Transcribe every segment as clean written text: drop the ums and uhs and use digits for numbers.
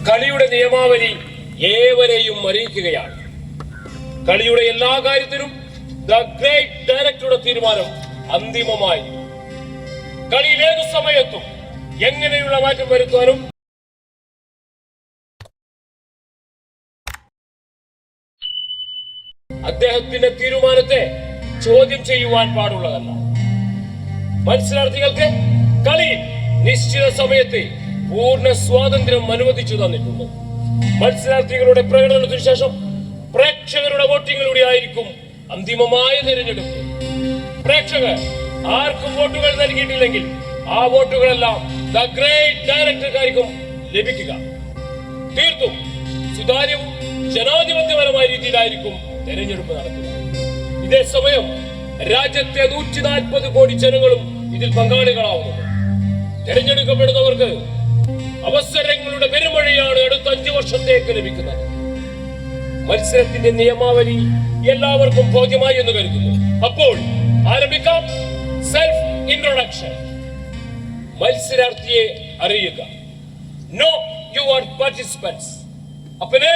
കളിയുടെ നിയമാവലി ഏവരെയും അറിയിക്കുകയാണ്. കളിയുടെ എല്ലാ കാര്യത്തിലും ദ ഗ്രേറ്റ് ഡയറക്ടറുടെ തീരുമാനം അന്തിമമായി. കളിയിൽ ഏതു സമയത്തും എങ്ങനെയുള്ള മാറ്റം വരുത്താനും അദ്ദേഹത്തിന്റെ തീരുമാനത്തെ ചോദ്യം ചെയ്യുവാൻ പാടുള്ളതല്ല. മത്സരാർത്ഥികൾക്ക് കളിയിൽ നിശ്ചിത സമയത്ത് പൂർണ്ണ സ്വാതന്ത്ര്യം അനുവദിച്ചു തന്നിട്ടുണ്ട്. മത്സരാർത്ഥികളുടെ പ്രകടനത്തിനു ശേഷം പ്രേക്ഷകരുടെ വോട്ടിങ്ങിലൂടെ ആയിരിക്കും അന്തിമമായ തിരഞ്ഞെടുപ്പ്. പ്രേക്ഷകർ ആർക്കും വോട്ടുകൾ നൽകിയിട്ടില്ലെങ്കിൽ ആ വോട്ടുകളെല്ലാം ദ ഗ്രേറ്റ് ഡയറക്ടർക്കായിരിക്കും ലഭിക്കുക. തീർത്തും സുതാര്യവും ജനാധിപത്യപരമായ രീതിയിലായിരിക്കും തെരഞ്ഞെടുപ്പ് നടത്തുക. ഇതേ സമയം രാജ്യത്തെ 140 കോടി ജനങ്ങളും ഇതിൽ പങ്കാളികളാവുന്നുണ്ട്. തെരഞ്ഞെടുക്കപ്പെടുന്നവർക്ക് അവസരങ്ങളുടെ പെരുമഴയാണ് അടുത്ത 5 വർഷത്തേക്ക് ലഭിക്കുന്നത്. മത്സരത്തിന്റെ നിയമാവലി എല്ലാവർക്കും ബോധ്യമായി എന്ന് കരുതുന്നു. അപ്പോൾ ആരംഭിക്കാം. Self introduction. മത്സരാർത്ഥിയെ അറിയുക. Know your participants. अपने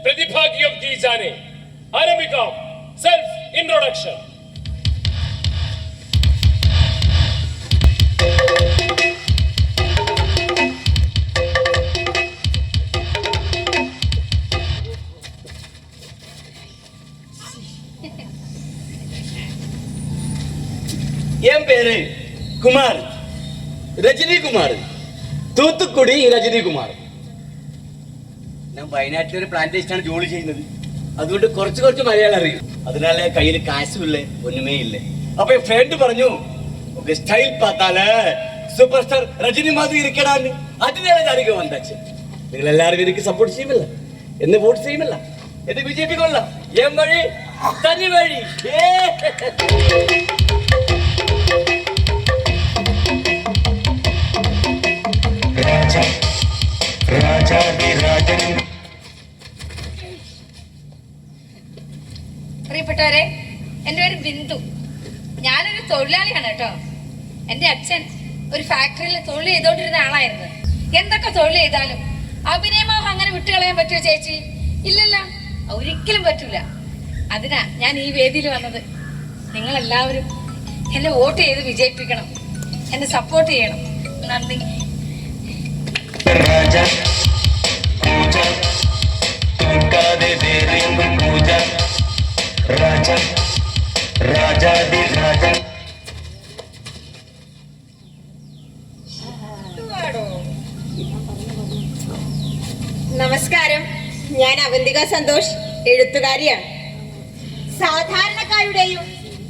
प्रतिभागियों की जाने. आरंभिക്കാം. Self introduction. என் பேரு குமார், ரஜினி குமார், തൂത്തുക്കുടി രജനി കുമാർ. ഞാൻ വയനാട്ടിലൊരു പ്ലാന്റേഷനാണ് ജോലി ചെയ്യുന്നത്. അതുകൊണ്ട് കുറച്ച് മലയാളം അറിയും. അതിനാൽ കയ്യിൽ കാശുമില്ലേ, ഒന്നുമേ ഇല്ലേ. അപ്പൊ ഫ്രണ്ട് പറഞ്ഞു, സ്റ്റൈൽ പാത്താല് സൂപ്പർ സ്റ്റാർ രജനി മാതിരി ഇരിക്കടാന്ന്. അതിനാണ് ഞാനിക്ക് വന്നച്ച്. നിങ്ങൾ എല്ലാവരും എനിക്ക് സപ്പോർട്ട് ചെയ്യുമല്ല, എന്നെ വോട്ട് ചെയ്യുമല്ല, എന്നെ BJP കൊള്ളാം. എൻ വഴി തനി വഴി. പ്രിയപ്പെട്ടവരെ, എൻ്റെ പേര് ബിന്ദു. ഞാനൊരു തൊഴിലാളിയാണ് കേട്ടോ. എൻ്റെ അച്ഛൻ ഒരു ഫാക്ടറിയിൽ തൊഴിൽ ചെയ്തോണ്ടിരുന്ന ആളായിരുന്നു. എന്തൊക്കെ തൊഴിൽ ചെയ്താലും അഭിനയമോഹം അങ്ങനെ വിട്ടുകളയാൻ പറ്റുമോ ചേച്ചി? ഇല്ലല്ല, ഒരിക്കലും പറ്റൂല. അതിനാ ഞാൻ ഈ വേദിയിൽ വന്നത്. നിങ്ങളെല്ലാവരും എന്നെ വോട്ട് ചെയ്ത് വിജയിപ്പിക്കണം, എന്നെ സപ്പോർട്ട് ചെയ്യണം. നന്ദി. നമസ്കാരം, ഞാൻ അവന്തിക സന്തോഷ്, എഴുത്തുകാരിയാണ്. സാധാരണക്കാരുടെയും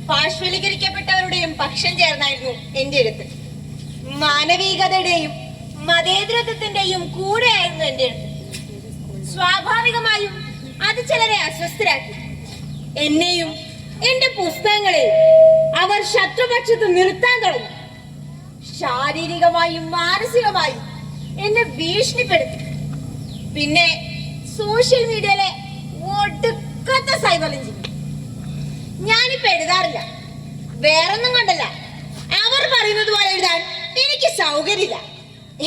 പാർശ്വവൽക്കരിക്കപ്പെട്ടവരുടെയും പക്ഷം ചേർന്നായിരുന്നു എന്റെ എഴുത്ത്. മാനവികതയുടെയും മതേതരത്വത്തിന്റെയും കൂടെയായിരുന്നു എന്റെ എഴുത്ത്. സ്വാഭാവികമായും അത് ചിലരെ അസ്വസ്ഥരാക്കി. എന്നെയും എന്റെ പുസ്തകങ്ങളെയും അവർ ശത്രുപക്ഷത്ത് നിർത്താൻ തുടങ്ങി. ശാരീരികമായും മാനസികമായും എന്നെ ഭീഷണിപ്പെടുത്തി. പിന്നെ സോഷ്യൽ മീഡിയയിലെ ഒടുക്കത്തെ സൈബർ ലിഞ്ചിങ്. ഞാനിപ്പോ എഴുതാറില്ല, വേറൊന്നും കൊണ്ടല്ല. അവർ പറയുന്നത് പോലെ എഴുതാൻ എനിക്ക് സൗകര്യമില്ല.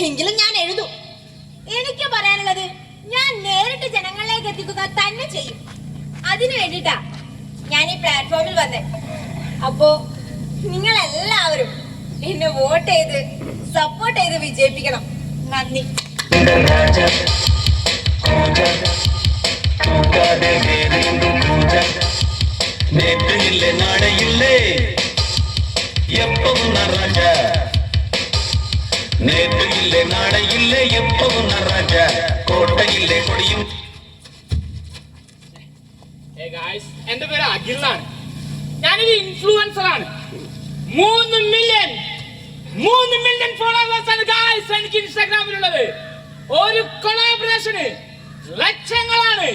എങ്കിലും ഞാൻ എഴുതും. എനിക്ക് പറയാനുള്ളത് ഞാൻ നേരിട്ട് ജനങ്ങളിലേക്ക് എത്തിക്കുക തന്നെ ചെയ്യും. അതിനു വേണ്ടിട്ടാ ഞാൻ ഈ പ്ലാറ്റ്ഫോമിൽ വന്നേ. അപ്പോ നിങ്ങൾ എല്ലാവരും എന്നെ വോട്ട് ചെയ്ത് സപ്പോർട്ട് ചെയ്ത് വിജയിപ്പിക്കണം. നന്ദി. എന്റെ പേര് അഖിലാണ്. ഞാനൊരു ഇൻഫ്ലുവൻസർ ആണ്. 3 മില്യൺ ഫോളോവേഴ്സ് ആണ് ഗായ്സ് എനിക്ക് ഇൻസ്റ്റാഗ്രാമിലുള്ളത്. ഒരു കൊളാബറേഷന് ലക്ഷങ്ങളാണ്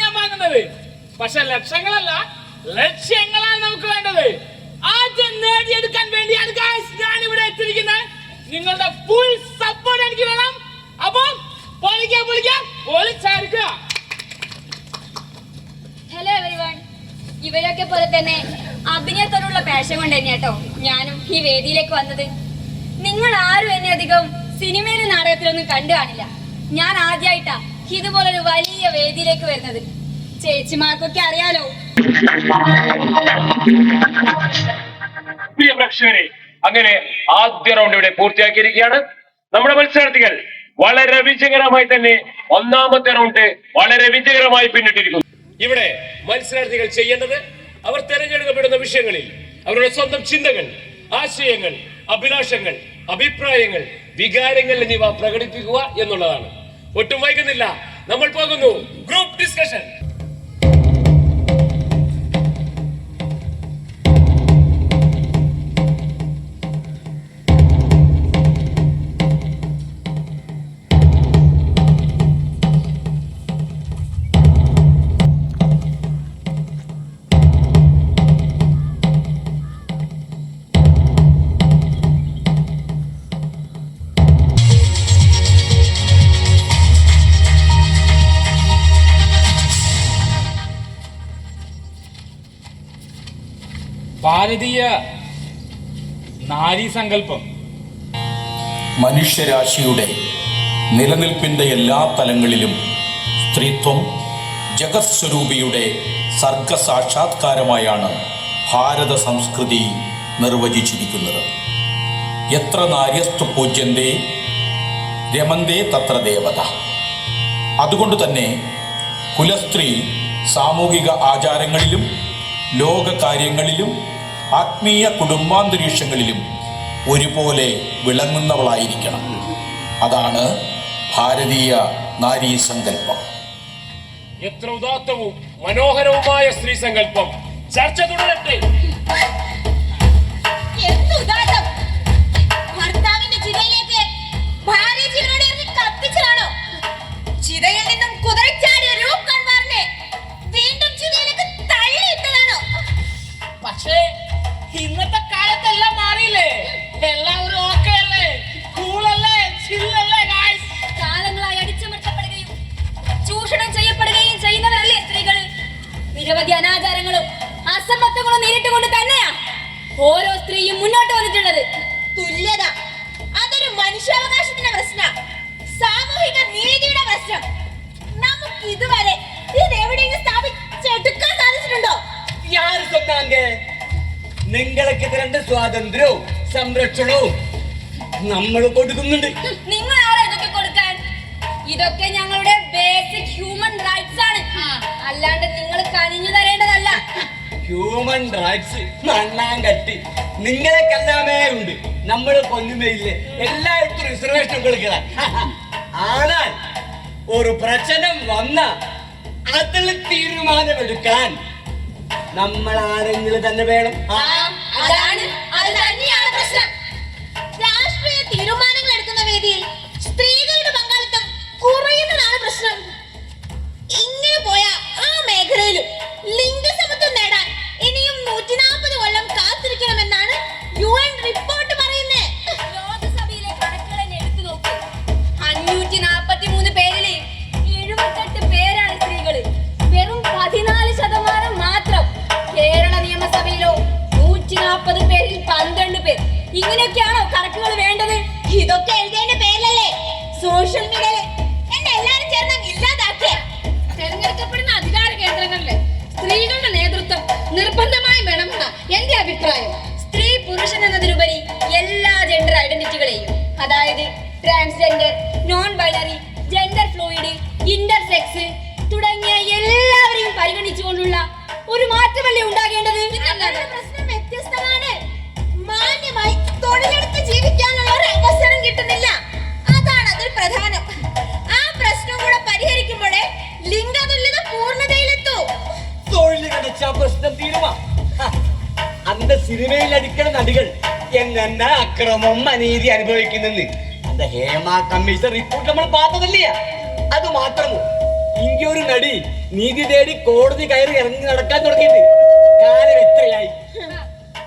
ഞാൻ വാങ്ങുന്നത്. പക്ഷെ ലക്ഷങ്ങളല്ല, ലക്ഷ്യങ്ങളാണ് നമുക്ക് വേണ്ടത്. ആദ്യം നേടിയെടുക്കാൻ വേണ്ടിയാണ് ഗായ്സ് ഞാൻ ഇവിടെ എത്തിയിരിക്കുന്നത്. നിങ്ങളുടെ ഫുൾ സപ്പോർട്ട് എനിക്ക് വേണം. അപ്പം പൊളിച്ചായിരിക്കുക. Hello everyone. ഇവരൊക്കെ പോലെ തന്നെ അഭിനയത്തോടുള്ള പാഷൻ കൊണ്ട് തന്നെയാട്ടോ ഞാനും ഈ വേദിയിലേക്ക് വന്നത്. നിങ്ങൾ ആരും എന്നെ അധികം സിനിമയിലും നാടകത്തിലൊന്നും കണ്ടു കാണില്ല. ഞാൻ ആദ്യമായിട്ടാ ഇതുപോലൊരു വലിയ വേദിയിലേക്ക് വരുന്നത്. ചേച്ചിമാർക്കൊക്കെ അറിയാലോ. പ്രിയ പ്രേക്ഷകരെ, അങ്ങനെ ആദ്യ റൗണ്ട് ഇവിടെ പൂർത്തിയാക്കിയിരിക്കുകയാണ്. നമ്മുടെ മത്സരാർത്ഥികൾ വളരെ വിജയകരമായി തന്നെ ഒന്നാമത്തെ റൗണ്ട് വളരെ വിജയകരമായി പിന്നിട്ടിരിക്കുന്നു. ഇവിടെ മത്സരാർത്ഥികൾ ചെയ്യേണ്ടത് അവർ തെരഞ്ഞെടുക്കപ്പെടുന്ന വിഷയങ്ങളിൽ അവരുടെ സ്വന്തം ചിന്തകൾ, ആശയങ്ങൾ, അഭിലാഷങ്ങൾ, അഭിപ്രായങ്ങൾ, വികാരങ്ങൾ എന്നിവ പ്രകടിപ്പിക്കുക എന്നുള്ളതാണ്. ഒട്ടും വൈകുന്നില്ല, നമ്മൾ പോകുന്നു ഗ്രൂപ്പ് ഡിസ്കഷൻ. ഭാരതീയ നാരീ സങ്കല്പം മനുഷ്യരാശിയുടെ നിലനിൽപ്പിൻ്റെ എല്ലാ തലങ്ങളിലും സ്ത്രീത്വം ജഗത് സ്വരൂപിയുടെ സർഗസാക്ഷാത്കാരമായാണ് ഭാരത സംസ്കൃതി നിർവചിച്ചിരിക്കുന്നത്. എത്ര നാര്യസ്തു പൂജ്യന്തേ രമന്തേ തത്ര ദേവത. അതുകൊണ്ട് തന്നെ കുലസ്ത്രീ സാമൂഹിക ആചാരങ്ങളിലും ലോകകാര്യങ്ങളിലും ആത്മീയ കുടുംബാന്തരീക്ഷങ്ങളിലും ഒരുപോലെ വിളങ്ങുന്നവളായിരിക്കണം. അതാണ് ഭാരതീയ നാരീ സങ്കല്പം. എത്ര ഉദാത്തവും മനോഹരവുമായ സ്ത്രീ സങ്കല്പം. ചർച്ച തുടരട്ടെ. ഭർത്താവിന്റെ ചിതയിലേക്ക് ഭാര്യ ജീവനോട് ഇറങ്ങി കത്തിച്ചതാണോ? ചിതയിൽ നിന്നും കുതിരച്ചാടിയ രൂപ് കൺവാറിനെ വീണ്ടും ചിതയിലേക്ക് തള്ളിയിട്ടതാണോ? പക്ഷേ ഇന്നത്തെ കാലത്തെല്ലാം മാറിയില്ലേ? എല്ലാവരും ഓക്കെ അല്ലേ? കൂളല്ലേ? ചില്ലല്ലേ? ഗായ്സ്, കാലങ്ങളായി അടിച്ചമർത്തപ്പെടുകയും ചൂഷണം ചെയ്യപ്പെടുകയും ചെയ്യുന്നവരല്ലേ സ്ത്രീകൾ? നിരവധി അനാചാരങ്ങളും അസമത്വങ്ങളും നേരിട്ടുകൊണ്ട് തന്നെയാ ഓരോ സ്ത്രീയും മുന്നോട്ട് വന്നിട്ടുള്ളത്. തുല്യത അതൊരു മനുഷ്യാവകാശത്തിന്റെ പ്രശ്നം, സാമൂഹിക നീതിയുടെ പ്രശ്നം. നമുക്ക് ഇതുവരെ ഇത് എവിടെയെങ്കിലും സ്ഥാപിച്ചെടുക്കാൻ സാധിച്ചിട്ടുണ്ടോ? யாரு சொன்னாங்க? നിങ്ങൾക്ക് രണ്ട് സ്വാതന്ത്ര്യവും സംരക്ഷണവും നമ്മൾ കൊടുക്കുന്നുണ്ട്. നിങ്ങൾ ആരാ ഇതൊക്കെ കൊടുക്കാൻ? ഇതൊക്കെ ഞങ്ങളുടെ ബേസിക് ഹ്യൂമൻ റൈറ്റ്സ് ആണ്, അല്ലാണ്ട് നിങ്ങൾ കനിഞ്ഞു തരേണ്ടതല്ല. ഹ്യൂമൻ റൈറ്റ്സ് മണ്ണാങ്കട്ടി നിങ്ങൾക്കെല്ലാമേ ഉണ്ട്, നമ്മൾക്കൊന്നുമേ ഇല്ലേ. എല്ലായിടത്തും റിസർവേഷൻ കൊടുക്കുക. ஆனால் ഒരു പ്രശ്നം വന്ന അതിൽ തീരുമാനമെടുക്കാൻ നമ്മൾ ആരെങ്കിലും തന്നെ വേണം. അത് തന്നെയാണ് പ്രശ്നം. രാഷ്ട്രീയ തീരുമാനങ്ങൾ എടുക്കുന്ന വേദിയിൽ സ്ത്രീകളുടെ പങ്കാളിത്തം കുറയുന്നതാണ് പ്രശ്നം. ഇങ്ങനെ പോയ ആ മേഖലയിലും ലിംഗസമത്വം നേടാൻ ഇനിയും 140 കൊല്ലം കാത്തിരിക്കണമെന്നാണ് UN റിപ്പോർട്ട് പറയുന്നത്. ലോകസഭയിലെ കണക്കുകൾ തന്നെ എടുത്തു നോക്ക്. 543 പേരില് 78 പേരാണ് സ്ത്രീകള്. വെറും 14% മാത്രം. കേരള നിയമസഭയിലോ 140 പേരിൽ 12 പേർ. ഇങ്ങനെയൊക്കെയാണോ കണക്കുകൾ വേണ്ടത്? ഇതൊക്കെ എഴുതിയതിന്റെ പേരിലല്ലേ സോഷ്യൽ മീഡിയയില് എന്നെ എല്ലാരും ചേർന്ന് ഇല്ലാതാക്കിയ. തെരഞ്ഞെടുക്കപ്പെടുന്ന അധികാര കേന്ദ്രങ്ങളില് സ്ത്രീകളുടെ നേതൃത്വം നിർബന്ധമായും വേണമെന്ന എന്റെ അഭിപ്രായം. സ്ത്രീ പുരുഷൻ എന്നതിലുപരി എല്ലാ ജെൻഡർ ഐഡന്റിറ്റികളെയും, അതായത് transgender, non binary, gender fluid, intersex തുടങ്ങിയ എല്ലാവരെയും പരിഗണിച്ചുകൊണ്ടുള്ള ഒരു മാറ്റമല്ലേ ഉണ്ടാകേണ്ടത്? പ്രശ്നം വ്യത്യസ്തമാണ്. മാന്യമായി തൊഴിലെടുത്ത് ജീവിക്കാനുള്ള ഒരു അവസരം കിട്ടുന്നില്ല, അതാണ് അതിൽ പ്രധാനം. ആ പ്രശ്നം കൂടെ പരിഹരിക്കുമ്പോഴേ ലിംഗതുല്യത പൂർണ്ണതയിലെത്തൂ. തൊഴിൽ കിടച്ച പ്രശ്നം തീരുമാ. അന്ത സിനിമയിൽ അടിക്കുന്ന നടികൾ എങ്ങനെ അക്രമം അനീതി അനുഭവിക്കുന്നെന്ന് அந்த ഹേമ കമ്മീഷൻ റിപ്പോർട്ട് നമ്മൾ பார்த்ததில்ல. അത് മാത്രമോ, ഇങ്ങൊരു നടി നീതി തേടി കോടതി കയറി ഇറങ്ങി നടക്കാൻ തുടങ്ങിയിട്ട് കാലം എത്രയായി?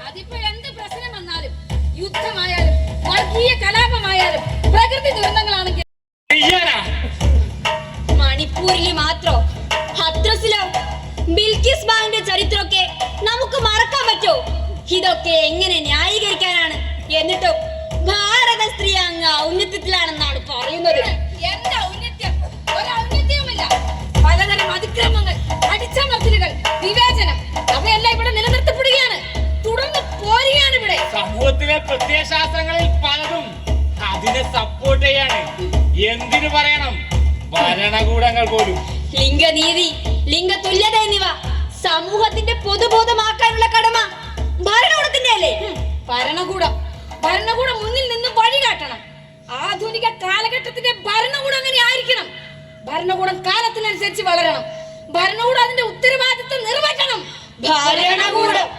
അതിപ്പോ എന്ത് പ്രശ്നം വന്നാലും, യുദ്ധമായാലും വർഗീയ കലാപമായാലും പ്രകൃതി ദുരന്തങ്ങളാണെങ്കിൽ മണിപ്പൂരിൽ മാത്രം ഹത്രസിലോ ബിൽക്കിസ് ബാഗിന്റെ ചരിത്രമൊക്കെ നമുക്ക് മറക്കാൻ പറ്റോ? ഇതൊക്കെ എങ്ങനെ ന്യായീകരിക്കാനാണ്? എന്നിട്ടും ഭാരത സ്ത്രീ അങ്ങ് ഔന്നത്യത്തിലാണെന്നാണ് പറയുന്നത്. എന്താ അതിക്രമങ്ങൾ, അടിച്ചമർത്തലുകൾ, വിവേചനം അവയെല്ലാം ഇവിടെ നിലനിർത്തപ്പെടുകയാണ്, തുടർന്ന് പോരുകയാണ് ഇവിടെ. സമൂഹത്തിലെ പ്രത്യയശാസ്ത്രങ്ങളിൽ പലതും അതിനെ സപ്പോർട്ട് ചെയ്യാണ്. എന്തിനു പറയണം, ഭരണകൂടങ്ങൾ പോലും. ലിംഗനീതി, ലിംഗ തുല്യത എന്നിവ സമൂഹത്തിന്റെ പൊതുബോധമാക്കാനുള്ള കടമ ഭരണകൂടത്തിന്റെ അല്ലേ? ഭരണകൂടം മുന്നിൽ നിന്ന് വഴി കാട്ടണം. ആധുനിക കാലഘട്ടത്തിന്റെ ഭരണകൂടം അങ്ങനെ ആയിരിക്കണം. ഭരണകൂടം കാലത്തിനനുസരിച്ച് വളരണം. ഭരണകൂടം അതിന്റെ ഉത്തരവാദിത്വം നിറവേറ്റണം. ഭരണകൂടം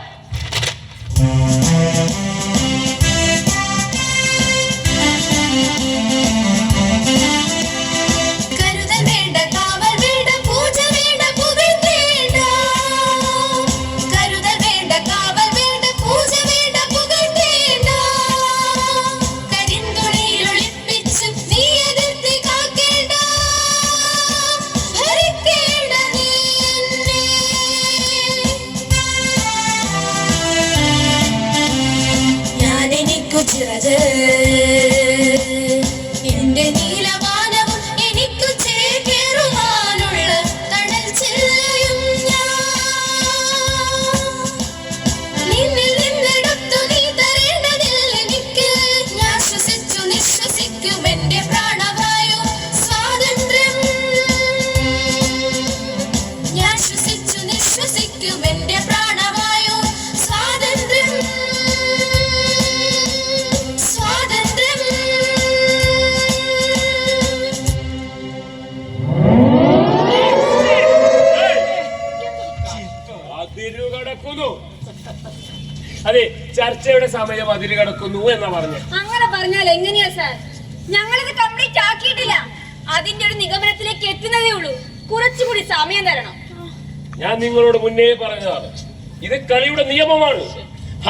എന്റെ നീലവാനവും എനിക്കു ചേരുവാനുള്ള തണൽ ചെല്ലയും നിന്നിൽ നിന്നെടുത്തു നീ തരേണ്ടതില്ല എനിക്ക്. ഞാൻ ശ്വസിച്ചു നിശ്വസിക്കും എന്റെ പ്രാണവായു സ്വാതന്ത്ര്യം. ഞാൻ ശ്വസിച്ചു നിശ്വസിക്കും എന്റെ പ്രാണവായു സ്വാതന്ത്ര്യം. അതെ, ചർച്ചയുടെ സമയം അതിര് കടക്കുന്നു എന്നാ പറഞ്ഞു. അങ്ങനെ പറഞ്ഞാൽ എങ്ങനെയാ സാർ? ഞങ്ങളിത് കംപ്ലീറ്റ് ആക്കിയിട്ടില്ല. അതിന്റെ ഒരു നിഗമനത്തിലേക്ക് എത്തുന്നതേ ഉള്ളൂ. കുറച്ചുകൂടി സമയം തരണം. ഞാൻ നിങ്ങളോട് മുന്നേ പറഞ്ഞതാണ്, ഇത് കളിയുടെ നിയമമാണ്.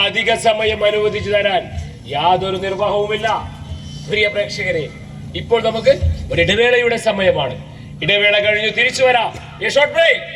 അധിക സമയം അനുവദിച്ചു തരാൻ യാതൊരു നിർവാഹവുമില്ല. പ്രിയ പ്രേക്ഷകരെ, ഇപ്പോൾ നമുക്ക് ഒരു ഇടവേളയുടെ സമയമാണ്. ഇടവേള കഴിഞ്ഞു തിരിച്ചു വരാം. A short break.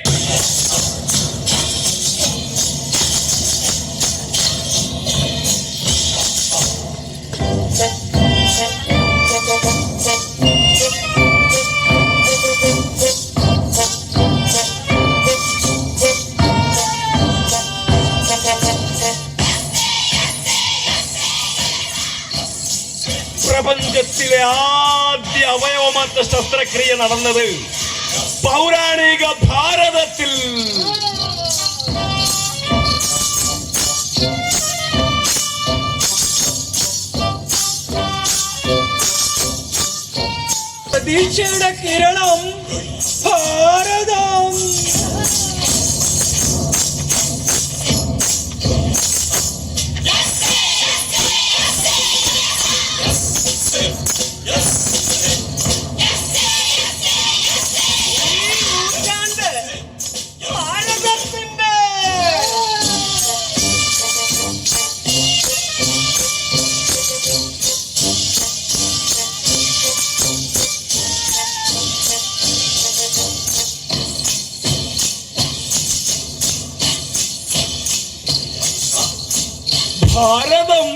പ്രപഞ്ചത്തിലെ ആദ്യ അവയവമാറ്റ ശസ്ത്രക്രിയ നടന്നത് പൗരാണിക ഭാരതത്തിൽ. പ്രതീക്ഷയുടെ കിരണം ഭാരതം. ഭാരതം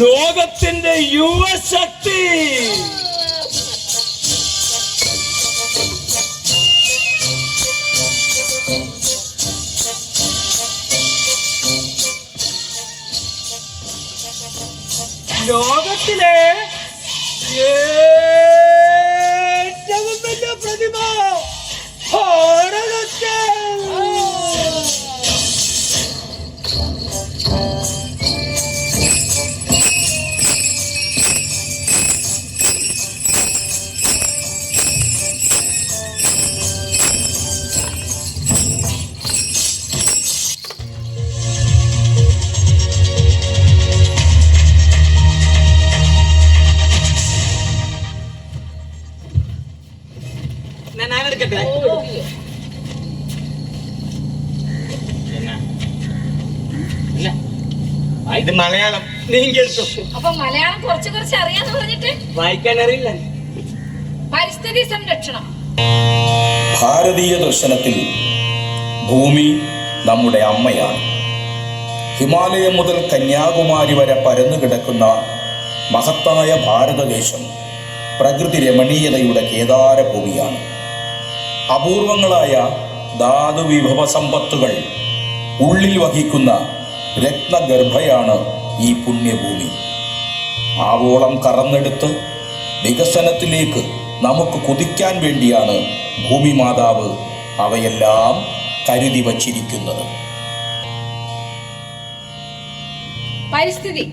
ലോകത്തിന്റെ യുവശക്തി. ലോകത്തിലെ ഏറ്റവും വലിയ പ്രതിഭ ഭാരതത്തിൽ. ഇത് മലയാളം നീ കേട്ടോ. അപ്പൊ മലയാളം കുറച്ച് അറിയാന്ന് പറഞ്ഞിട്ട് വായിക്കാൻ അറിയില്ല. പരിസ്ഥിതി സംരക്ഷണം. ഭാരതീയ ദർശനത്തിൽ ഭൂമി നമ്മുടെ അമ്മയാണ്. ഹിമാലയം മുതൽ കന്യാകുമാരി വരെ പരന്നു കിടക്കുന്ന മഹത്തായ ഭാരതദേശം പ്രകൃതി രമണീയതയുടെ കേദാരഭൂമിയാണ്. അപൂർവങ്ങളായ ധാതു വിഭവ സമ്പത്തുകൾ ഉള്ളിൽ വഹിക്കുന്ന രത്നഗർഭയാണ് ഈ പുണ്യഭൂമി. ആവോളം കറന്നെടുത്ത് വികസനത്തിലേക്ക് നമുക്ക് കുതിക്കാൻ വേണ്ടിയാണ് ഭൂമി മാതാവ് അവയെല്ലാം കരുതി വച്ചിരിക്കുന്നത്. പരിസ്ഥിതി.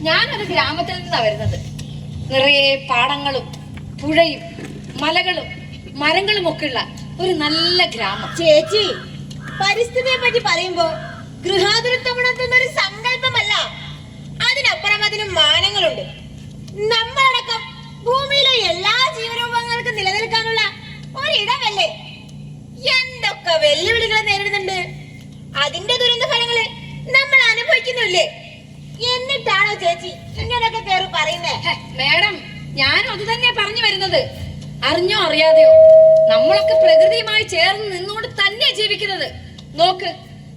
ഞാനൊരു ഗ്രാമത്തിൽ നിന്നാണ് വരുന്നത്. നിറയെ പാടങ്ങളും പുഴയും മലകളും മരങ്ങളും ഒക്കെ ഉള്ള ഒരു നല്ല ഗ്രാമം. ചേച്ചി, പരിസ്ഥിതിയെ പറ്റി പറയുമ്പോ ഗൃഹാതുരത്വം ഉണർത്തുന്നൊരു സങ്കല്പമല്ല, അതിനപ്പുറം അതിന് മാനങ്ങളുണ്ട്. നമ്മളടക്കം ഭൂമിയിലെ എല്ലാ ജീവരൂപങ്ങൾക്കും നിലനിൽക്കാനുള്ള ഒരിടമല്ലേ. എന്തൊക്കെ വെല്ലുവിളികൾ നേരിടുന്നുണ്ട്. അതിന്റെ ദുരന്ത ഫലങ്ങള് നമ്മൾ അനുഭവിക്കുന്നില്ലേ. എന്നിട്ടാണോ ചേച്ചി ഇങ്ങനെയൊക്കെ കയറി പറയുന്നേ? മേഡം, ഞാനും അത് തന്നെ പറഞ്ഞു വരുന്നത്. അറിഞ്ഞോ അറിയാതെയോ നമ്മളൊക്കെ പ്രകൃതിയുമായി ചേർന്ന് നിന്നുകൊണ്ട് തന്നെ ജീവിക്കുന്നത്. നോക്ക്,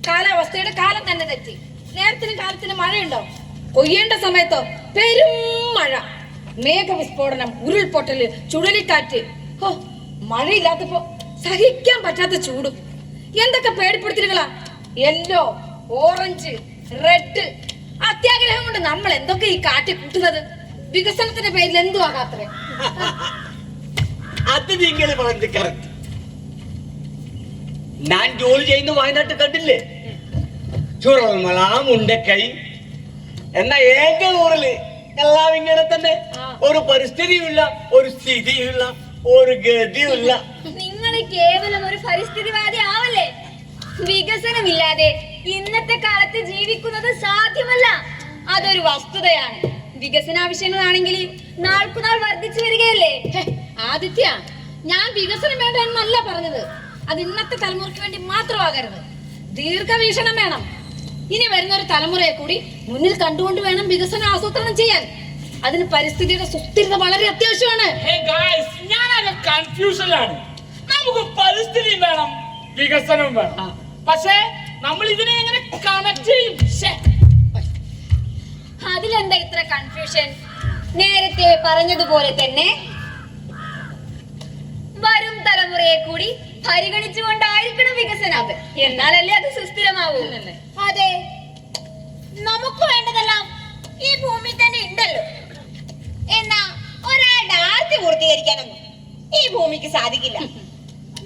കാലാവസ്ഥയുടെ കാലം തന്നെ തെറ്റി. നേരത്തിനും കാലത്തിനും മഴയുണ്ടോ? കൊയ്യേണ്ട സമയത്തോ പെരും മഴ, മേഘവിസ്ഫോടനം, ഉരുൾപൊട്ടല്, ചുഴലിക്കാറ്റ്. ഹോ, മഴയില്ലാത്തപ്പോ സഹിക്കാൻ പറ്റാത്ത ചൂടും. എന്തൊക്കെ പേടിപ്പെടുത്തലുകളാ. Yellow, orange, red. അത്യാഗ്രഹം കൊണ്ട് നമ്മൾ എന്തൊക്കെ ഈ കാറ്റ് കൂട്ടുന്നത്. വികസനത്തിന്റെ പേരിൽ എന്തു ആകാത്രേ. അത് നിങ്ങൾ പറഞ്ഞത് കറക്റ്റ്. ഞാൻ ജോലി ചെയ്യുന്ന വയനാട്ടിൽ കണ്ടില്ലേ, ചുരൽമല, മുണ്ടക്കൈ എന്ന ഏക ഊരില് എല്ലാം ഇങ്ങനെ തന്നെ. ഒരു പരിസ്ഥിതിയുള്ള, ഒരു സ്ഥിതിയുള്ള, ഒരു ഗതിയുള്ള. നിങ്ങൾ കേവലം ഒരു പരിസ്ഥിതിവാദി ആവല്ലേ. വികസനമില്ലാതെ ഇന്നത്തെ കാലത്ത് ജീവിക്കുന്നത് സാധ്യമല്ല. അതൊരു വസ്തുതയാണ്. വികസന ആവശ്യങ്ങളാണെങ്കിൽ നാൾക്കുനാൾ വർദ്ധിച്ചു വരികയല്ലേ. ആദിത്യ, ഞാൻ വികസനം വേണ്ട എന്നല്ല പറഞ്ഞത്. അത് ഇന്നത്തെ തലമുറയ്ക്ക് വേണ്ടി മാത്രമാകരുത്. ദീർഘവീക്ഷണം വേണം. ഇനി വരുന്ന ഒരു തലമുറയെ കൂടി മുന്നിൽ കണ്ടുകൊണ്ട് വേണം വികസനം ആസൂത്രണം ചെയ്യാൻ. അതിന് പരിസ്ഥിതിയുടെ സുസ്ഥിരത വളരെ അത്യാവശ്യമാണ്. ഞാനൊക്കെ കൺഫ്യൂഷനിലാണ്. നമുക്ക് പരിസ്ഥിതി വേണം, വികസനം വേണം, പക്ഷേ നമ്മൾ ഇതിനെ എങ്ങനെ കണക്ട് ചെയ്യും? അതിലെന്താ ഇത്ര കൺഫ്യൂഷൻ? നേരത്തെ പറഞ്ഞതുപോലെ തന്നെ വരും തലമുറയെ കൂടി പരിഗണിച്ചുകൊണ്ടായിരിക്കണം വികസനം. എന്നാലല്ലേ അത് സുസ്ഥിരമാവൂ. അതെ, നമുക്ക് വേണ്ടതെല്ലാം ഈ ഭൂമി തന്നെ ഉണ്ടല്ലോ. എന്നാ ഒരാളുടെ ആർത്തി പൂർത്തീകരിക്കാനൊന്നും ഈ ഭൂമിക്ക് സാധിക്കില്ല.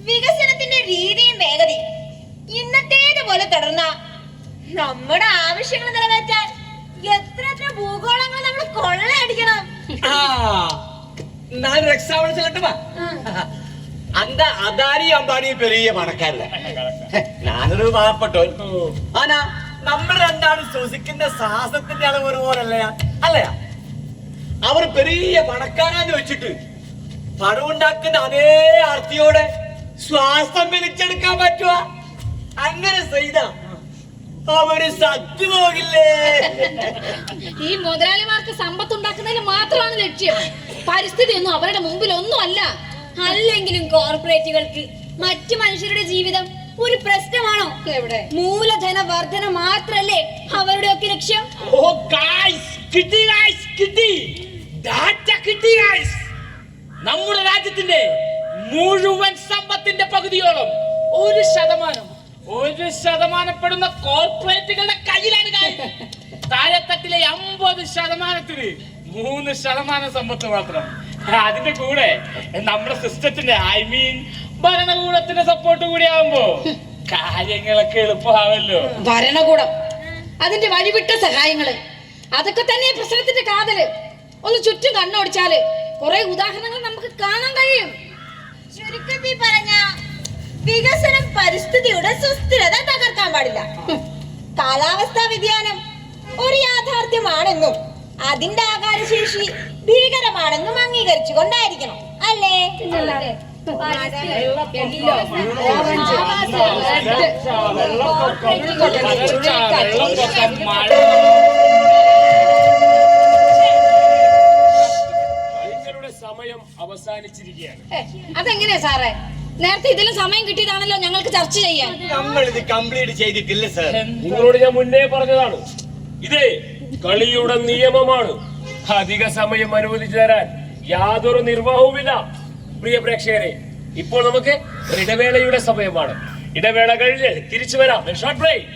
വികസനത്തിന്റെ രീതിയും വേഗതയും ഇന്നത്തേതുപോലെ തുടർന്ന നമ്മുടെ ആവശ്യങ്ങൾ നിറവേറ്റാൻ എത്ര എത്ര ഭൂഗോളങ്ങൾ നമ്മൾ കൊള്ളയടിക്കണം. ഞാനൊരു എക്സാമ്പിൾ சொல்லட்டுமா? அந்த அதானி அம்பானி பெரிய പണക്കാരല്ല, ഞാനൊരു പാവപ്പെട്ടവൻ. ആനാ നമ്മൾ രണ്ടാളും ശ്വസിക്കുന്ന ശ്വാസത്തിന്റെ അളവ് ഒരുപോലല്ലയാ, അല്ലയാ? അവർ പെരിയ പണക്കാരാന്ന് വെച്ചിട്ട് പണമുണ്ടാക്കുന്ന അതേ ആർത്തിയോടെ ശ്വാസം വലിച്ചെടുക്കാൻ പറ്റുക? അങ്ങനെ ചെയ്ത അവര് സത്തു പോകില്ലേ? ഈ മുതലാളിമാർക്ക് സമ്പത്ത് ഉണ്ടാക്കുന്നതിന് മാത്രമാണ് ലക്ഷ്യം. പരിസ്ഥിതി ഒന്നും അവരുടെ മുമ്പിൽ ഒന്നും അല്ല. അല്ലെങ്കിലും കോർപ്പറേറ്റുകൾക്ക് മറ്റു മനുഷ്യരുടെ ജീവിതം ഒരു പ്രശ്നമാണോ? എവിടെ? മൂലധന വർധന മാത്രല്ലേ അവരുടെ ഒക്കെ ലക്ഷ്യം. ഓ ഗായ്സ്, കിട്ടി ഗായ്സ്, കിട്ടി ഡാറ്റ കിട്ടി ഗായ്സ്. നമ്മുടെ രാജ്യത്തിന്റെ മുഴുവൻ സമ്പത്തിന്റെ പകുതിയോളം 1% കോർപ്പറേറ്റുകളുടെ കയ്യിലാണ് ഗായ്സ്. താഴെത്തട്ടിലെ 50%-ന് 3% സമ്പത്ത് മാത്രം. അതിന്റെ കൂടെ നമ്മുടെ സിസ്റ്റത്തിന്റെ, ഐ മീൻ ഭരണകൂടത്തിന്റെ സപ്പോർട്ട് കൂടി ആവുമ്പോ കാര്യങ്ങളൊക്കെ എളുപ്പമാവല്ലോ. ഭരണകൂടം, അതിന്റെ വഴിവിട്ട സഹായങ്ങള്, അതൊക്കെ തന്നെ പ്രശ്നത്തിന്റെ കാതല്. ഒന്ന് ചുറ്റും കണ്ണോടിച്ചാല് കുറെ ഉദാഹരണങ്ങൾ നമുക്ക് കാണാൻ കഴിയും. ചുരുക്കത്തിൽ പറഞ്ഞ വികസനം പരിസ്ഥിതിയുടെ സുസ്ഥിരത തകർക്കാൻ പാടില്ല. കാലാവസ്ഥാ വ്യതിയാനം ഒരു യാഥാർത്ഥ്യമാണെന്നും അതിന്റെ ആകാരശേഷി ഭീകരമാണെന്നും അംഗീകരിച്ചു കൊണ്ടായിരിക്കണം, അല്ലേ? സമയം അവസാനിച്ചിരിക്കുകയാണ്. അതെങ്ങനെയാ സാറേ? നേരത്തെ ഇതിലും സമയം കിട്ടിയതാണല്ലോ ഞങ്ങൾക്ക് ചർച്ച ചെയ്യാൻ. നമ്മൾ ഇത് കംപ്ലീറ്റ് ചെയ്തിട്ടില്ല സർ. നിങ്ങളോട് ഞാൻ മുന്നേ പറഞ്ഞതാണ്, ഇത് കളിയുടെ നിയമമാണ്. അധിക സമയം അനുവദിച്ചു തരാൻ യാതൊരു നിർവാഹവുമില്ല. പ്രിയ പ്രേക്ഷകരെ, ഇപ്പോൾ നമുക്ക് ഒരു ഇടവേളയുടെ സമയമാണ്. ഇടവേള കഴിഞ്ഞ് തിരിച്ചു വരാം. Short break.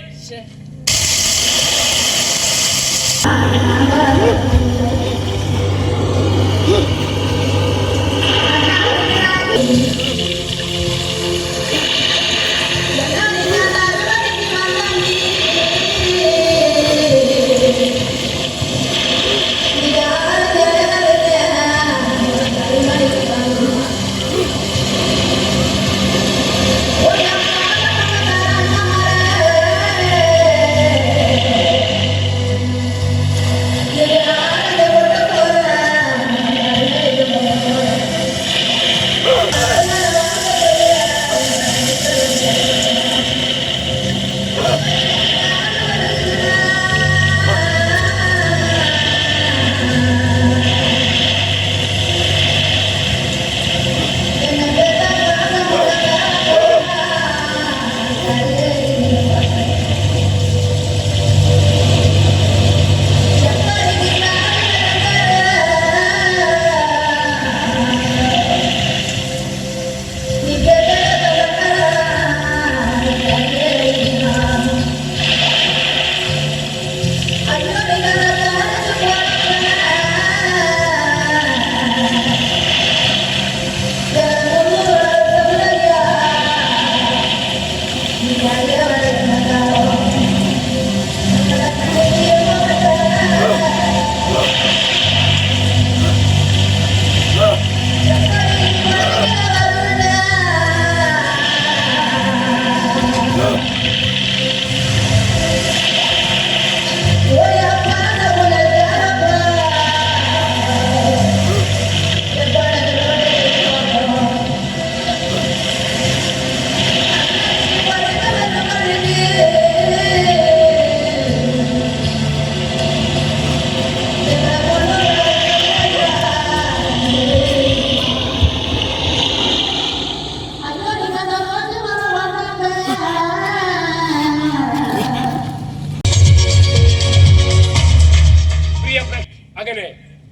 അങ്ങനെ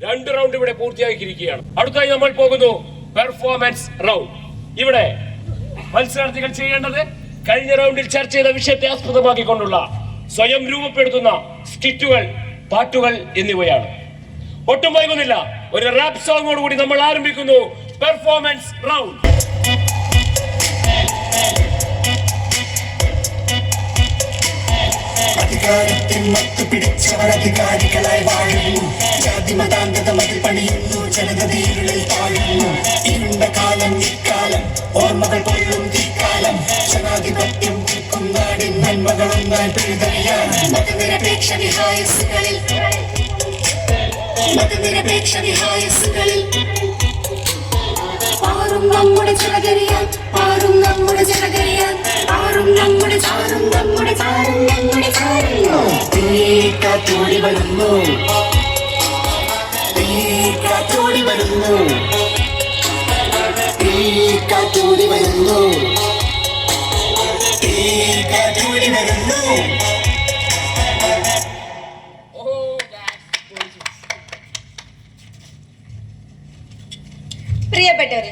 2 റൗണ്ട് ഇവിടെ പൂർത്തിയാക്കിയിരിക്കുകയാണ്. അടുത്തായി നമ്മൾ പോകുന്നു പെർഫോമൻസ് റൗണ്ട്. ഇവിടെ മത്സരാർത്ഥികൾ ചെയ്യേണ്ടത് കഴിഞ്ഞ റൗണ്ടിൽ ചർച്ച ചെയ്ത വിഷയത്തെ ആസ്പദമാക്കിക്കൊണ്ടുള്ള സ്വയം രൂപപ്പെടുത്തുന്ന സ്കിറ്റുകൾ, പാട്ടുകൾ എന്നിവയാണ്. ഒട്ടും വൈകുന്നില്ല, ഒരു റാപ്പ് സോങ്ങോട് കൂടി നമ്മൾ ആരംഭിക്കുന്നു പെർഫോമൻസ് റൗണ്ട്. അധികാരത്തിൽ മത്തു പിടിച്ചവർ അധികാരികളായി വാഴുന്നു. ജാതി മതാന്തത മതിൽ പണിയുന്നു, ജനതീരുളിൽ താഴുന്നു. ഇരുണ്ട കാലം ഇക്കാലം, ഓർമ്മകൾ കൊള്ളും തീക്കാലം. ജനാധിപത്യം തീർക്കും നാടിൻ നന്മകളൊന്നായി പിഴുതറിയാൻ മതനിരപേക്ഷ വിഹായസുകളിൽ പാറും നമ്മുടെ ജനകരിയാൻ, പാറും നമ്മുടെ ജനകരിയാൻ, പാറും നമ്മുടെ ചാറും നമ്മുടെ ചാറും നമ്മുടെ ചാറും. തീക്കാറ്റോടി വരുന്നു, തീക്കാറ്റോടി വരുന്നു, തീക്കാറ്റോടി വരുന്നു, തീക്കാറ്റോടി വരുന്നു. പ്രിയപ്പെട്ടവരെ,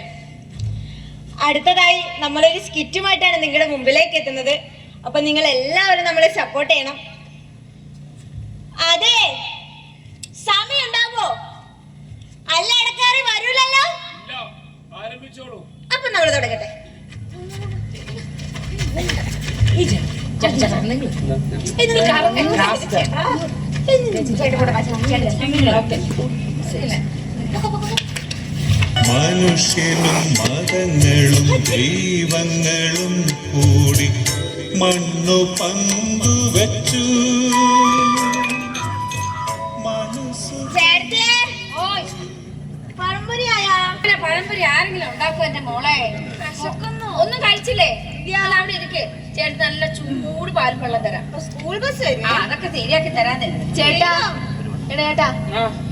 അടുത്തതായി നമ്മളൊരു സ്കിറ്റുമായിട്ടാണ് നിങ്ങളുടെ മുമ്പിലേക്ക് എത്തുന്നത്. അപ്പൊ നിങ്ങൾ എല്ലാവരും നമ്മളെ സപ്പോർട്ട് ചെയ്യണം. അതെ, സമയം ഉണ്ടാവോ? അല്ല, ഇടക്കാറി വരൂലല്ലോ. ആരംഭിച്ചോളൂ. അപ്പൊ നമ്മൾ തുടങ്ങട്ടെ. മനുഷ്യനും മതങ്ങളും ദൈവങ്ങളും കൂടി മണ്ണു പങ്കുവച്ചു. പഴംപൊരി ആരെങ്കിലും ഉണ്ടാക്കും എന്റെ മോളെ? ഒന്നും കഴിച്ചില്ലേ? അവിടെ ഇരിക്കേ, ചേട്ടൻ നല്ല ചൂട് പാലും വെള്ളം തരാം. സ്കൂൾ ബസ് അതൊക്കെ ശരിയാക്കി തരാൻ തന്നെ. ചേട്ടാ, ചേട്ടാ,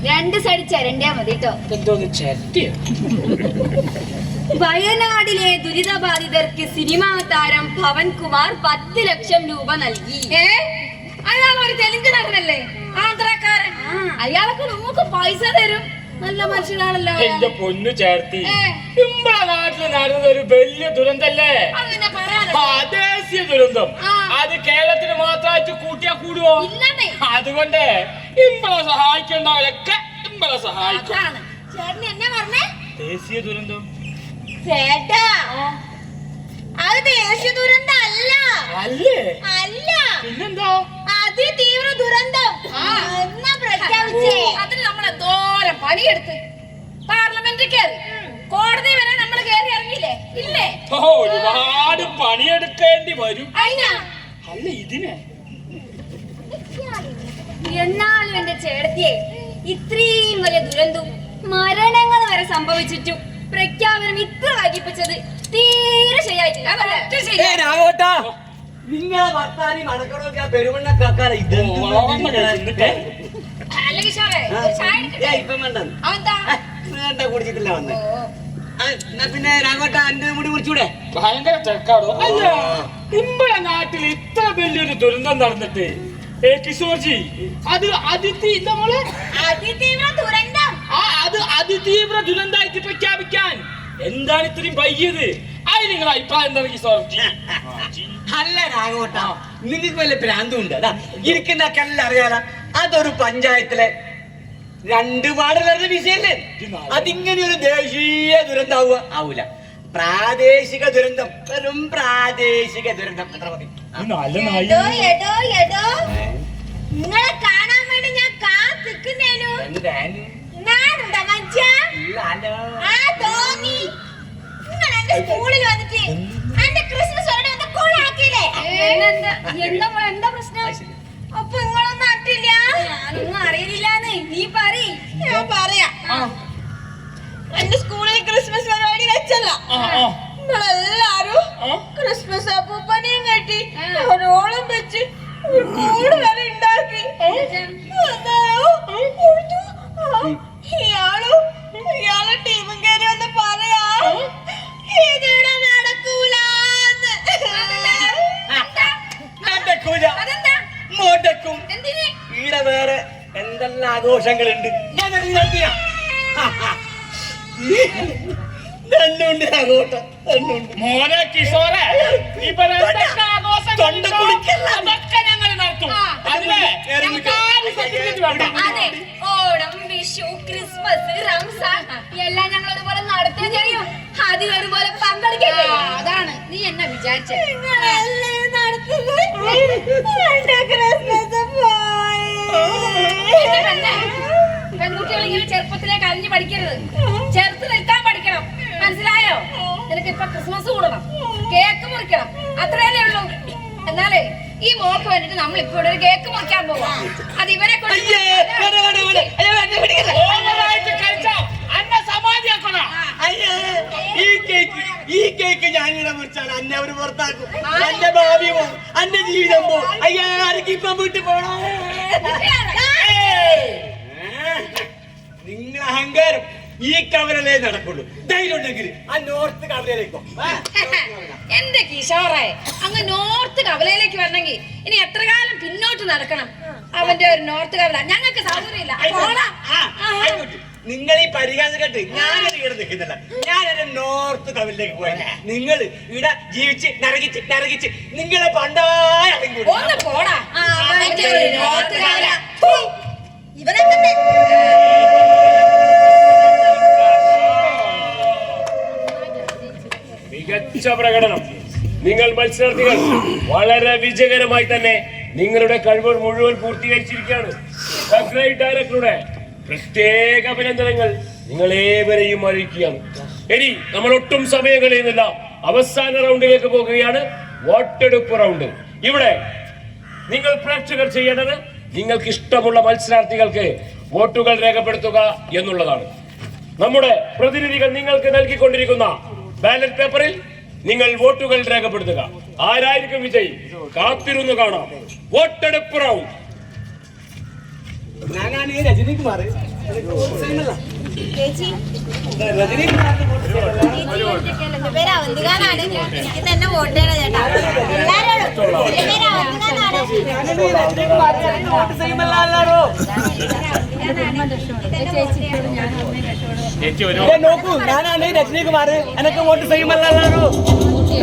2 സൈഡ് ചിരണ്ടിയാ മതി കേട്ടോ. വയനാടിലെ ദുരിതബാധിതർക്ക് സിനിമാ താരം ഭവൻകുമാർ 10 ലക്ഷം രൂപ നൽകി. അയാൾ ഒരു തെലുങ്ക് നടനല്ലേ, ആന്ധ്രാക്കാരൻ. അയാൾക്ക് നമുക്ക് പൈസ തരും. നല്ല മനുഷ്യനാണല്ലോ. എന്റെ പൊന്നു ചേർത്തി, ഏ. നമ്മുടെ നാട്ടിൽ നടന്ന ഒരു വലിയ ദുരന്തല്ലേ അങ്ങനെ പറയാനോ? ആ, ദേശീയ ദുരന്തം. ആ. അത് കേരളത്തിന് മാത്രമായിട്ട് കൂട്ടിയാ കൂടുവോ? ഇല്ലെന്നേ. അതുകൊണ്ട് ഇമ്പളെ സഹായിക്കേണ്ടവരൊക്കെ ഇമ്പളെ സഹായിക്കും. അതാണ് ചേട്ടൻ എന്നെ പറഞ്ഞേ. ദേശീയ ദുരന്തം ചേട്ടാ അത് ദേശീയ ദുരന്തം അല്ല. അല്ലേ? അല്ല, പിന്നെന്താ? അതിതീവ്ര ദുരന്തം എന്നാ പ്രഖ്യാപിച്ചേ. അതിന് നമ്മൾ എന്തോരം പണിയെടുത്ത് പാർലമെന്റിൽ കയറി, കോടതി വരെ നമ്മൾ കയറി ഇറങ്ങിയില്ലേ? ഇല്ലേ? ഓ, ഒരുപാട് പണിയെടുക്കേണ്ടി വരും. അതിനാ അല്ല ഇതിനെ എന്നാലും എന്റെ ചേട്ടത്തിയെ ഇത്രയും വലിയ ദുരന്തവും മരണങ്ങൾ വരെ സംഭവിച്ചിട്ടും പ്രഖ്യാപനം ഇത്ര വൈകിപ്പിച്ചത് തീരെ ശരിയായിട്ടില്ല. അതൊക്കെ ശരിയാ. രാഘവട്ടാ, നിങ്ങളെ ഭർത്താനി മണക്കണമൊക്കെ ആ പെരുമണ്ണ കാക്കാല അല്ല കിഷോറേ, ഒരു ചായ എടുക്കട്ടെ? ഇപ്പം വേണ്ട, അതെന്താ? വേണ്ട, കുടിച്ചിട്ടില്ല വന്ന്. ഓ, എന്നാ പിന്നെ രാഘവട്ട എന്റെ മുടി കുടിച്ചൂടെ? ഭയങ്കര ചെക്കാടോ. അല്ല, നമ്മുടെ നാട്ടിൽ ഇത്ര വലിയൊരു ദുരന്തം നടന്നിട്ട് കിഷോർജി, അത് നമ്മള് അതിതീവ്ര ദുരന്തം. അത് അതിതീവ്ര ദുരന്തമായിട്ട് പ്രഖ്യാപിക്കാൻ എന്താണ് ഇത്രയും വൈകിയത്? അത് നിങ്ങളുടെ അഭിപ്രായം എന്താണ് കിഷോർജി? അല്ല രാഘവട്ട, നിങ്ങൾക്ക് വല്ല ഭ്രാന്തുണ്ട്. അതാ ഇരിക്കുന്ന കല്ല അറിയാല, അതൊരു പഞ്ചായത്തിലെ 2 വാർഡിലുള്ള വിഷയല്ലേ. അതിങ്ങനെ ഒരു ദേശീയ ദുരന്താവുക ആവൂല. പ്രാദേശിക ദുരന്തം, വെറും പ്രാദേശിക ദുരന്തം അത്ര മതി. എടോ എടോ എടോ, നിങ്ങളെ കാണാൻ വേണ്ടി ഞാൻ കാത്തിക്കുന്നേനു. ഞാനുണ്ടോ മനുഷ്യ? ആ തോന്നി. നിങ്ങൾ എന്റെ സ്കൂളിൽ വന്നിട്ട് എന്റെ ക്രിസ്മസ് വരെ ഒന്ന് കോളാക്കിയില്ലേ? എന്താ പ്രശ്നം? അപ്പൊ നിങ്ങളൊന്നും അറിയില്ല? ഞാനൊന്നും അറിയില്ലാന്ന് നീ പറയ്. ഞാൻ പറയാം. എന്റെ സ്കൂളിൽ ക്രിസ്മസ് പരിപാടി വെച്ചല്ല, നിങ്ങളെല്ലാരും ക്രിസ്മസ് അപ്പൂപ്പനെയും കെട്ടി ഒരോളം വെച്ച് കൂട് വരെ ഉണ്ടാക്കി. ഇയാളെ ടീമും കയറി ഒന്ന് പറയാ ഇതിവിടെ നടക്കൂലെന്ന്. അതെന്താ? മോട്ടക്കും എന്തിന്? ഈടെ വേറെ എന്തെല്ലാം ആഘോഷങ്ങളുണ്ട്. ഞാൻ നടത്തിയാ രണ്ടുണ്ട് ആഘോഷം, രണ്ടുണ്ട്. മോനെ കിഷോറെ, ഇവരെന്തൊക്കെ ആഘോഷം അതൊക്കെ ഞങ്ങൾ നടത്തും. അതിലെ അതെ, ഓണം, വിഷു, ക്രിസ്മസ്, റംസാൻ എല്ലാം ഞങ്ങൾ ഒരുപോലെ നടത്തുകയും ചെയ്യും. അതിൽ ഒരുപോലെ പങ്കെടുക്കില്ലേ? അതാണ് നീ എന്നെ വിചാരിച്ച. നിങ്ങളല്ലേ നടത്തുന്നത്? എന്റെ ക്രിസ്മസ് പോയി. പെൺകുട്ടികൾ ഇങ്ങനെ ചെറുപ്പത്തിലെ കരഞ്ഞു പഠിക്കരുത്, ചെറുത്ത് നിൽക്കാൻ പഠിക്കണം. മനസ്സിലായോ? നിനക്ക് ഇപ്പൊ ക്രിസ്മസ് കൂടണം, കേക്ക് മുറിക്കണം, അത്രയല്ലേ ഉള്ളൂ. എന്നാലേ ഈ മോൾക്ക് വേണ്ടിട്ട് നമ്മൾ ഇപ്പൊ ഇവിടെ ഒരു കേക്ക് മുറിക്കാൻ പോവാ. അത് ഇവരെ ഈ കേക്ക് ഞാനിവിടെ മുറിച്ചാൽ അന്നെ അവര് പുറത്താക്കും. എന്റെ ഭാവി പോവും, എന്റെ ജീവിതം പോവും. അയ്യാർക്ക് ഇപ്പം വീട്ടിൽ പോണോ? നിങ്ങൾ അഹങ്കാരം ഈ കവലയിലേ നടക്കുള്ളൂ. ധൈര്യം ഉണ്ടെങ്കിൽ ആ നോർത്ത് കവലയിലേക്കോ. എന്റെ കിഷോറെ, അങ്ങ് നോർത്ത് കവലയിലേക്ക് വരണമെങ്കിൽ ഇനി എത്ര കാലം പിന്നോട്ട് നടക്കണം? അവന്റെ ഒരു നോർത്ത് കവല ഞങ്ങൾക്ക് സൗകര്യമില്ല. നിങ്ങൾ ഈ പരിഹാസം കേട്ട് ഞാനത് ഇവിടെ നിൽക്കുന്നില്ല. ഞാനൊരു നോർത്ത് കവലിലേക്ക് പോയത്. നിങ്ങൾ ഇവിടെ ജീവിച്ച് നരകിച്ച് നിങ്ങളെ പണ്ടായ ഒന്ന് പോടാ. അവന്റെ ഒരു നോർത്ത് കവല. ഇവനെ തന്നെ മികച്ച പ്രകടനം. നിങ്ങൾ മത്സരാർത്ഥികൾ വളരെ വിജയകരമായി തന്നെ നിങ്ങളുടെ കഴിവുകൾ മുഴുവൻ പൂർത്തീകരിച്ചിരിക്കുകയാണ്. ഗ്രേറ്റ് ഡയറക്ടറുടെ പ്രത്യേക അഭിനന്ദനങ്ങൾ നിങ്ങളേവരെയും അറിയിക്കുകയാണ്. ഇനി നമ്മൾ ഒട്ടും സമയം കളയുന്നില്ല, അവസാന റൗണ്ടിലേക്ക് പോകുകയാണ്. വോട്ടെടുപ്പ് റൗണ്ട്. ഇവിടെ നിങ്ങൾ പ്രേക്ഷകർ ചെയ്യേണ്ടത് നിങ്ങൾക്ക് ഇഷ്ടമുള്ള മത്സരാർത്ഥികൾക്ക് വോട്ടുകൾ രേഖപ്പെടുത്തുക എന്നുള്ളതാണ്. നമ്മുടെ പ്രതിനിധികൾ നിങ്ങൾക്ക് നൽകിക്കൊണ്ടിരിക്കുന്ന ബാലറ്റ് പേപ്പറിൽ നിങ്ങൾ വോട്ടുകൾ രേഖപ്പെടുത്തുക. ആരായിരിക്കും വിജയി? കാത്തിരുന്ന് കാണാം. വോട്ടെടുപ്പ് റൗണ്ട്. ഞാനാണ് രജനികുമാർ. ചേച്ചി രജനികുമാറിന്റെ എന്റെ പേര് അവന്തികാന്നാണ്. എനിക്ക് തന്നെ വോട്ട് ചെയ്യണം ചേട്ടാ. എല്ലാരോടും എന്റെ പേര് അവന്തികാന്നാണ്. ചേച്ചി ഒരു നോക്കൂ, ഞാനാണ് രജനീകുമാർ. എനക്ക് വോട്ട് ചെയ്യുമല്ലോ.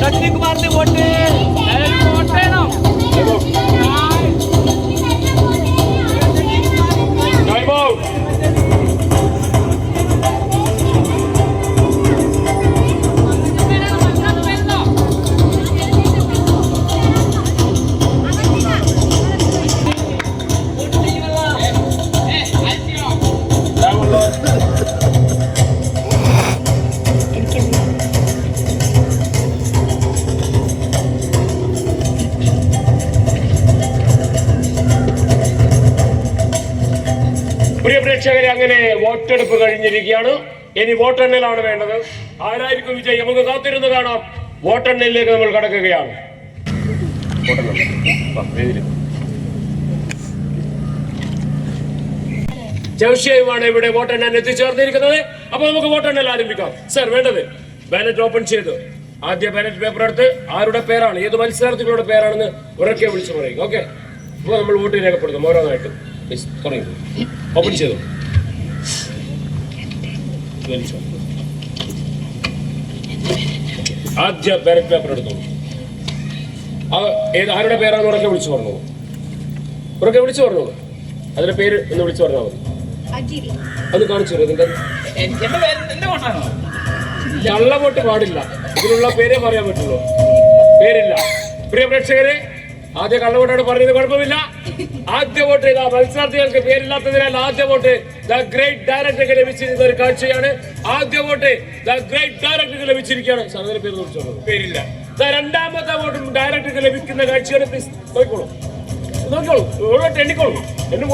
രജനീകുമാറിന്റെ വോട്ട്. Time out. പ്രിയ പ്രേക്ഷകരെ, അങ്ങനെ വോട്ടെടുപ്പ് കഴിഞ്ഞിരിക്കുകയാണ്. ഇനി വോട്ടെണ്ണലാണ് വേണ്ടത്. ആരായിരിക്കും വിജയി? നമുക്ക് കാത്തിരുന്ന് കാണാം. വോട്ടെണ്ണലിലേക്ക് നമ്മൾ കടക്കുകയാണ്. തീർച്ചയായുമാണ് ഇവിടെ വോട്ടെണ്ണാൻ എത്തിച്ചേർന്നിരിക്കുന്നത്. അപ്പൊ നമുക്ക് വോട്ടെണ്ണൽ ആരംഭിക്കാം. സർ, വേണ്ടത് ബാലറ്റ് ഓപ്പൺ ചെയ്ത് ആദ്യ ബാലറ്റ് പേപ്പർ എടുത്ത് ആരുടെ പേരാണ്, ഏത് മത്സരാർത്ഥികളുടെ പേരാണെന്ന് ഉറക്കെ വിളിച്ചു പറയും. ഓക്കെ, അപ്പോൾ നമ്മൾ വോട്ട് രേഖപ്പെടുത്തും ഓരോന്നായിട്ട്. തുടങ്ങി, ഓപ്പൺ ചെയ്തു. ആദ്യ ബാലറ്റ് പേപ്പർ എടുത്തു. ആരുടെ പേരാണെന്ന് ഉറക്കെ വിളിച്ചു പറഞ്ഞോളൂ. ഉറക്കെ വിളിച്ചു പറഞ്ഞോളൂ. അതിന്റെ പേര് ഒന്ന് വിളിച്ചു പറഞ്ഞാൽ മതി. അത് കാണിച്ചു തരും. കള്ളവോട്ട് പാടില്ല. ഇതിലുള്ള പേരേ പറയാൻ പറ്റുള്ളൂ. പേരില്ല. പ്രിയ പ്രേക്ഷകരെ, ആദ്യ കള്ളവോട്ടാണ് പറഞ്ഞത്, കുഴപ്പമില്ല. ആദ്യ വോട്ട് ചെയ്ത മത്സരാർത്ഥികൾക്ക് പേരില്ലാത്തതിനാൽ ആദ്യ വോട്ട് ദ ഗ്രേറ്റ് ഡയറക്ടർക്ക് ലഭിച്ചിരുന്ന ഒരു കാഴ്ചയാണ്. ആദ്യ വോട്ട് ദ ഗ്രേറ്റ് ഡയറക്ടർക്ക് ലഭിച്ചിരിക്കുകയാണ്. സാറിന്റെ പേര് നോക്കിച്ചോളൂ. പേരില്ല. രണ്ടാമത്തെ വോട്ടും ഡയറക്ടർക്ക് ലഭിക്കുന്ന കാഴ്ചയാണ്. പ്ലീസ് നോക്കിക്കോളൂ, നോക്കിക്കോളൂ, എണ്ണിക്കോളൂ. എന്നെ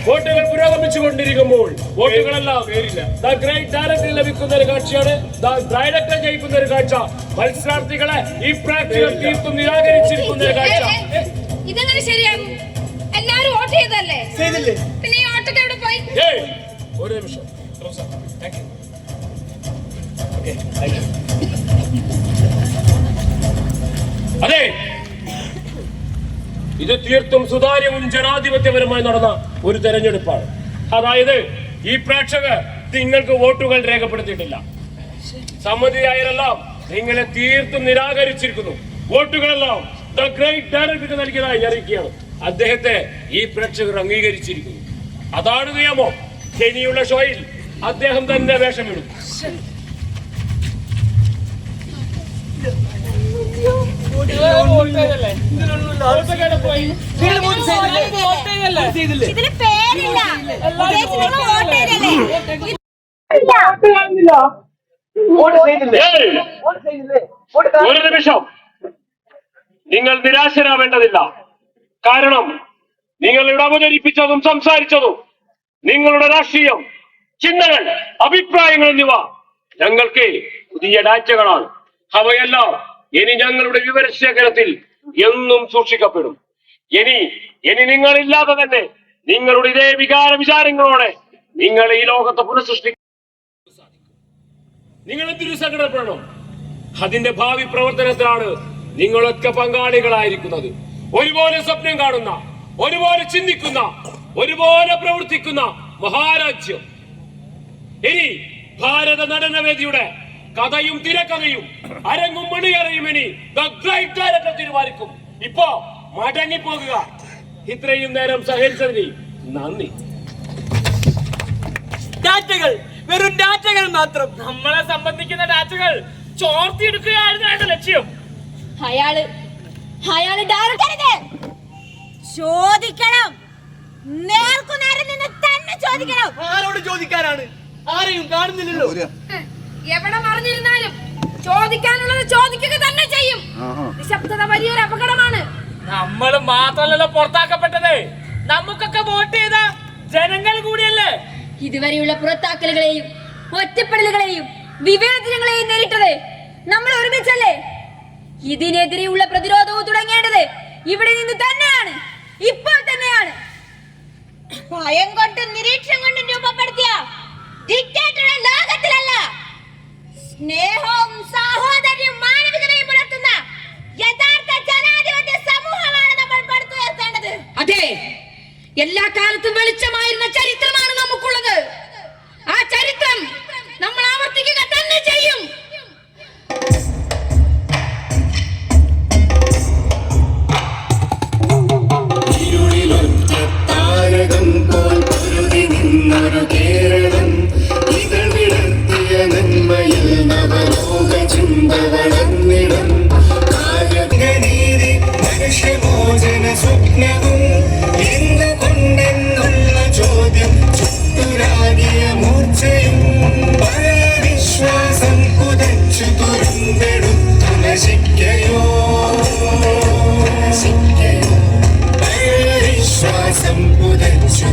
വോട്ടുകൾ പുരോഗമിച്ചുകൊണ്ടിരിക്കുമ്പോൾ വോട്ടുകളെല്ലാം പേരില്ല. ദ ഗ്രേറ്റ് ഡയറക്ടർ ലഭിക്കുന്ന ഒരു കാഴ്ചയാണ്. ദ ഡയറക്ടർ ജയിക്കുന്ന ഒരു കാഴ്ച. മത്സരാർത്ഥികളെ ഈ പ്രാക്ടികൾ തീർത്തും നിരാകരിച്ചിരിക്കുന്ന ഒരു കാഴ്ച. ഇതെങ്ങനെ ശരിയാകും? എല്ലാരും വോട്ട് ചെയ്തല്ലേ? പിന്നെ ഈ വോട്ടൊക്കെ എവിടെ പോയി? ഒരു നിമിഷം. അതെ, ഇത് തീർത്തും സുതാര്യവും ജനാധിപത്യപരമായി നടന്ന ഒരു തെരഞ്ഞെടുപ്പാണ്. അതായത് ഈ പ്രേക്ഷകർ നിങ്ങൾക്ക് വോട്ടുകൾ രേഖപ്പെടുത്തിയിട്ടില്ല. സമ്മതിയായവരെല്ലാം നിങ്ങളെ തീർത്തും നിരാകരിച്ചിരിക്കുന്നു. വോട്ടുകളെല്ലാം ദ ഗ്രേറ്റ് ഡയറക്ടർക്ക് നൽകിയതായി അറിയിക്കുകയാണ്. അദ്ദേഹത്തെ ഈ പ്രേക്ഷകർ അംഗീകരിച്ചിരിക്കുന്നു. അതാണ് നിയമം. ഇനിയുള്ള ഷോയിൽ അദ്ദേഹം തന്നെ വേഷമിടും. ഇതിന് പേരില്ല. ഒരു നിമിഷം, നിങ്ങൾ നിരാശരാവേണ്ടതില്ല. കാരണം നിങ്ങളുടെ അവതരിപ്പിച്ചതും സംസാരിച്ചതും നിങ്ങളുടെ രാഷ്ട്രീയം, ചിന്തകൾ, അഭിപ്രായങ്ങൾ എന്നിവ ഞങ്ങൾക്ക് പുതിയ ഡാറ്റകളാണ്. അവയെല്ലാം ഇനി ഞങ്ങളുടെ വിവരശേഖരത്തിൽ എന്നും സൂക്ഷിക്കപ്പെടും. ഇനി നിങ്ങളില്ലാതെ തന്നെ നിങ്ങളുടെ ഇതേ വിചാരങ്ങളോടെ നിങ്ങൾ ഈ ലോകത്തെ പുനഃസൃഷ്ടിക്കാൻ സാധിക്കും. നിങ്ങൾ എന്തൊരു സങ്കടപ്പെടണം? അതിന്റെ ഭാവി പ്രവർത്തനത്തിലാണ് നിങ്ങളൊക്കെ പങ്കാളികളായിരിക്കുന്നത്. ഒരുപോലെ സ്വപ്നം കാണുന്ന, ഒരുപോലെ ചിന്തിക്കുന്ന, ഒരുപോലെ പ്രവർത്തിക്കുന്ന മഹാരാജ്യം. ഇനി ഭാരത നടനവേദിയുടെ കഥയും തിരക്കഥയും അരങ്ങും മണിയറയും ഇനി ദ ഗ്രേറ്റ് ഡയറക്ടർ തീരുമാനിക്കും. ഇപ്പോ മടങ്ങിപ്പോകുക. ഇത്രയും നേരം സഹകരിച്ചതിന് നന്ദി. ഡാറ്റകൾ, വെറും ഡാറ്റകൾ മാത്രം. നമ്മളെ സംബന്ധിക്കുന്ന ഡാറ്റകൾ ചോർത്തിയെടുക്കുകയായിരുന്നു എന്റെ ലക്ഷ്യം. അയാള് ഡയറക്ടർ ചോദിക്കണം. നേർക്കുനേരം നിന്ന് തന്നെ ചോദിക്കണം. ആരോട് ചോദിക്കാനാണ്? ആരെയും കാണുന്നില്ലല്ലോ. എവിടെ മറിഞ്ഞിരുന്നാലും ചോദിക്കാനുള്ളത് ചോദിക്കുക തന്നെ ചെയ്യും. നിശബ്ദത വലിയൊരു അപകടമാണ്. നമ്മൾ മാത്രമല്ലല്ലോ പുറത്താക്കപ്പെട്ടത്, നമുക്കൊക്കെ വോട്ട് ചെയ്ത ജനങ്ങൾ കൂടിയല്ലേ. ഇതുവരെയുള്ള പുറത്താക്കലുകളെയും ഒറ്റപ്പെടലുകളെയും വിവേചനങ്ങളെയും നേരിട്ടത് നമ്മൾ ഒരുമിച്ചല്ലേ. ഇതിനെതിരെയുള്ള പ്രതിരോധവും തുടങ്ങേണ്ടത് ഇവിടെ നിന്ന് തന്നെയാണ്, ഇപ്പോൾ തന്നെയാണ്. ഭയം കൊണ്ടും നിരീക്ഷണം കൊണ്ടും രൂപപ്പെടുത്തിയ ഡിക്റ്റേറ്ററുടെ ലോകത്തിലല്ല, സ്നേഹവും സാഹോദര്യവും മാനവികതയും പുലർത്തുന്ന യഥാർത്ഥ ജനാധിപത്യ സമൂഹമാണ് നമ്മൾ അതെ, എല്ലാ കാലത്തും വെളിച്ചമായിരുന്ന ചരിത്രമാണ് നമുക്കുള്ളത്. ആ ചരിത്രം നമ്മൾ ആവർത്തിക്കുക തന്നെ ചെയ്യും. താരകം പോൽ പൊരുതി നിന്നൊരു കേരളം, ഇതൾ വിടർത്തിയ നന്മയിൽ നവലോക ചിന്ത വളർന്നിടം. കാലനീതി മനുഷ്യമോചന സ്വപ്നവും എന്തുകൊണ്ടെന്നുള്ള ചോദ്യം ചുറ്റുരാകിയ മൂർച്ചയും വിശ്വാസം പുതച്ചു തുറന്നെടുത്തു നശിക്കയോ വിശ്വാസം പുതച്ചു